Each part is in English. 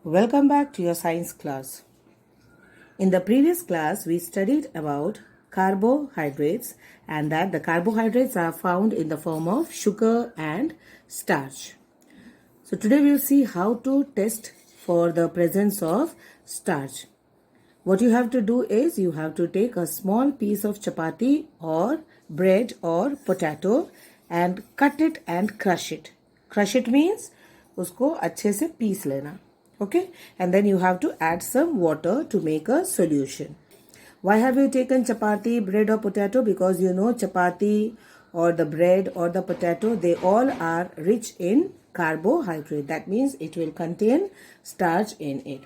Welcome back to your science class. In the previous class, we studied about carbohydrates and that the carbohydrates are found in the form of sugar and starch. So today we will see how to test for the presence of starch. What you have to do is you have to take a small piece of chapati or bread or potato and cut it and crush it. Crush it means उसको अच्छे से piece लेना. Okay, and then you have to add some water to make a solution. Why have you taken chapati, bread or potato? Because you know chapati or the bread or the potato, they all are rich in carbohydrate. That means it will contain starch in it.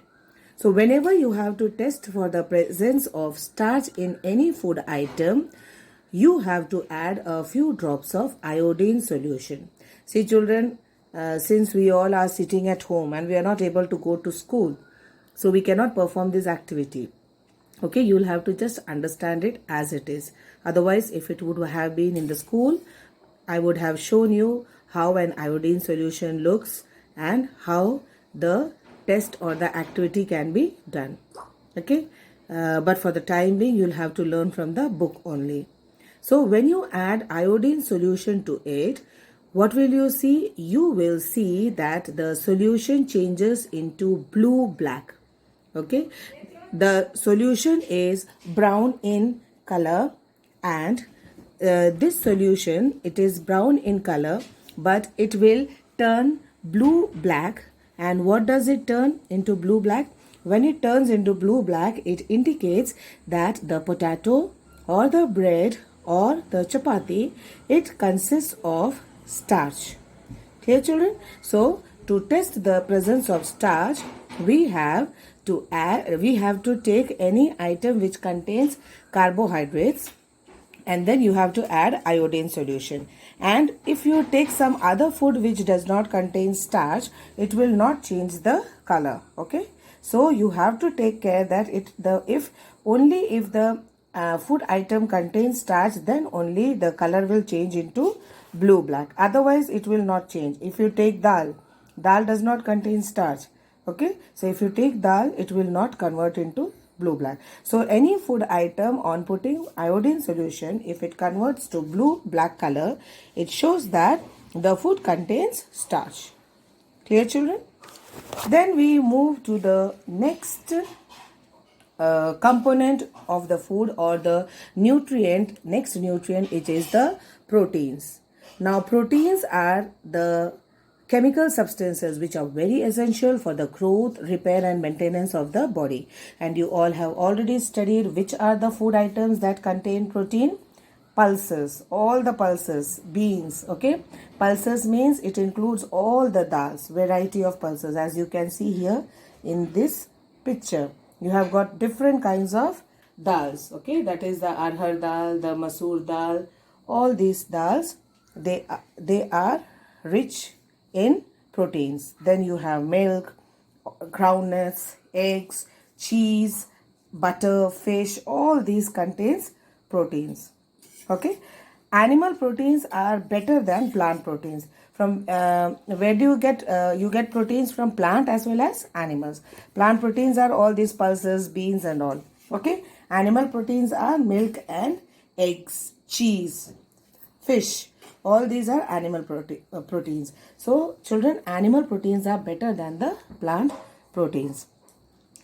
So whenever you have to test for the presence of starch in any food item, you have to add a few drops of iodine solution. See children, since we all are sitting at home and we are not able to go to school, so we cannot perform this activity. Okay, you will have to just understand it as it is. Otherwise, if it would have been in the school, I would have shown you how an iodine solution looks and how the test or the activity can be done. Okay, but for the time being, you'll have to learn from the book only. So when you add iodine solution to it, what will you see? You will see that the solution changes into blue-black. Okay, the solution is brown in color and this solution, it is brown in color, but it will turn blue-black. And what does it turn into blue-black? When it turns into blue-black, it indicates that the potato or the bread or the chapati, it consists of starch. Clear children? So to test the presence of starch, we have to take any item which contains carbohydrates and then you have to add iodine solution. And if you take some other food which does not contain starch, it will not change the color. Okay, so you have to take care that if the food item contains starch, then only the color will change into blue-black. Otherwise, it will not change. If you take dal does not contain starch. Okay, so if you take dal, it will not convert into blue-black. So any food item on putting iodine solution, if it converts to blue-black color, it shows that the food contains starch. Clear children? Then we move to the next component of the food or the next nutrient, it is the proteins. Now proteins are the chemical substances which are very essential for the growth, repair and maintenance of the body. And you all have already studied which are the food items that contain protein. Pulses, all the pulses, beans. Okay, pulses means it includes all the dals, variety of pulses. As you can see here in this picture, you have got different kinds of dals. Okay, that is the arhar dal, the masoor dal. All these dals, they are rich in proteins. Then you have milk, groundnuts, eggs, cheese, butter, fish. All these contains proteins. Okay, animal proteins are better than plant proteins. From where do you get proteins from plant as well as animals. Plant proteins are all these pulses, beans and all. Okay, animal proteins are milk and eggs, cheese, fish. All these are animal proteins. So children, animal proteins are better than the plant proteins.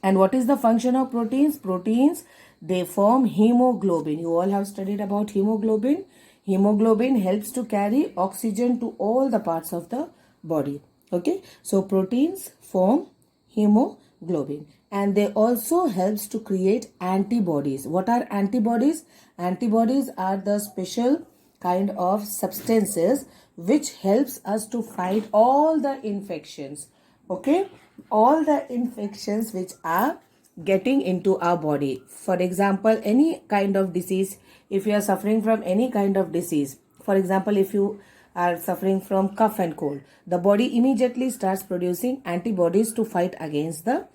And what is the function of proteins? Proteins, they form hemoglobin. You all have studied about hemoglobin. Hemoglobin helps to carry oxygen to all the parts of the body. Okay, so proteins form hemoglobin and they also helps to create antibodies. What are antibodies? Antibodies are the special kind of substances which helps us to fight all the infections. Okay, all the infections which are getting into our body. For example, any kind of disease, if you are suffering from any kind of disease, for example, if you are suffering from cough and cold, the body immediately starts producing antibodies to fight against the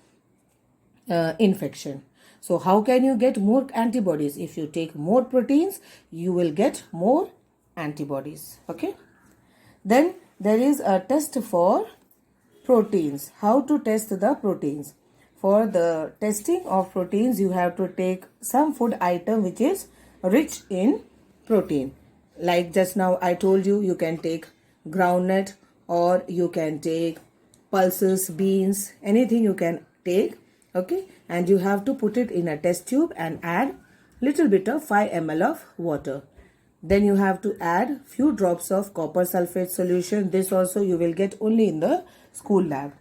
infection. So how can you get more antibodies? If you take more proteins, you will get more antibodies. Okay. Then there is a test for proteins. How to test the proteins? For the testing of proteins, you have to take some food item which is rich in protein. Like just now I told you, you can take groundnut or you can take pulses, beans, anything you can take. Okay, and you have to put it in a test tube and add little bit of 5 ml of water. Then you have to add few drops of copper sulfate solution. This also you will get only in the school lab.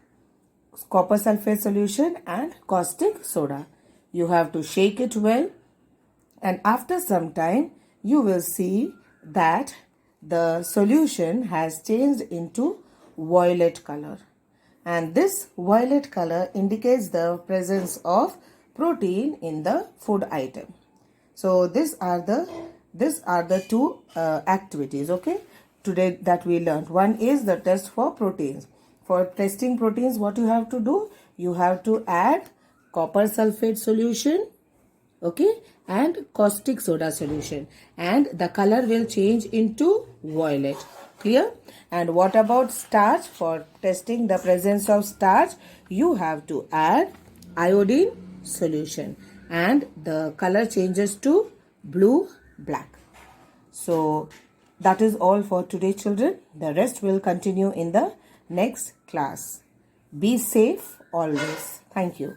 Copper sulfate solution and caustic soda. You have to shake it well, and after some time you will see that the solution has changed into violet color, and this violet color indicates the presence of protein in the food item. So these are the two activities, okay, today that we learned. One is the test for proteins. For testing proteins, what you have to do? You have to add copper sulfate solution, okay, and caustic soda solution, and the color will change into violet. Clear? And what about starch? For testing the presence of starch, you have to add iodine solution, and the color changes to blue black. So that is all for today, children. The rest will continue in the next class. Be safe always. Thank you.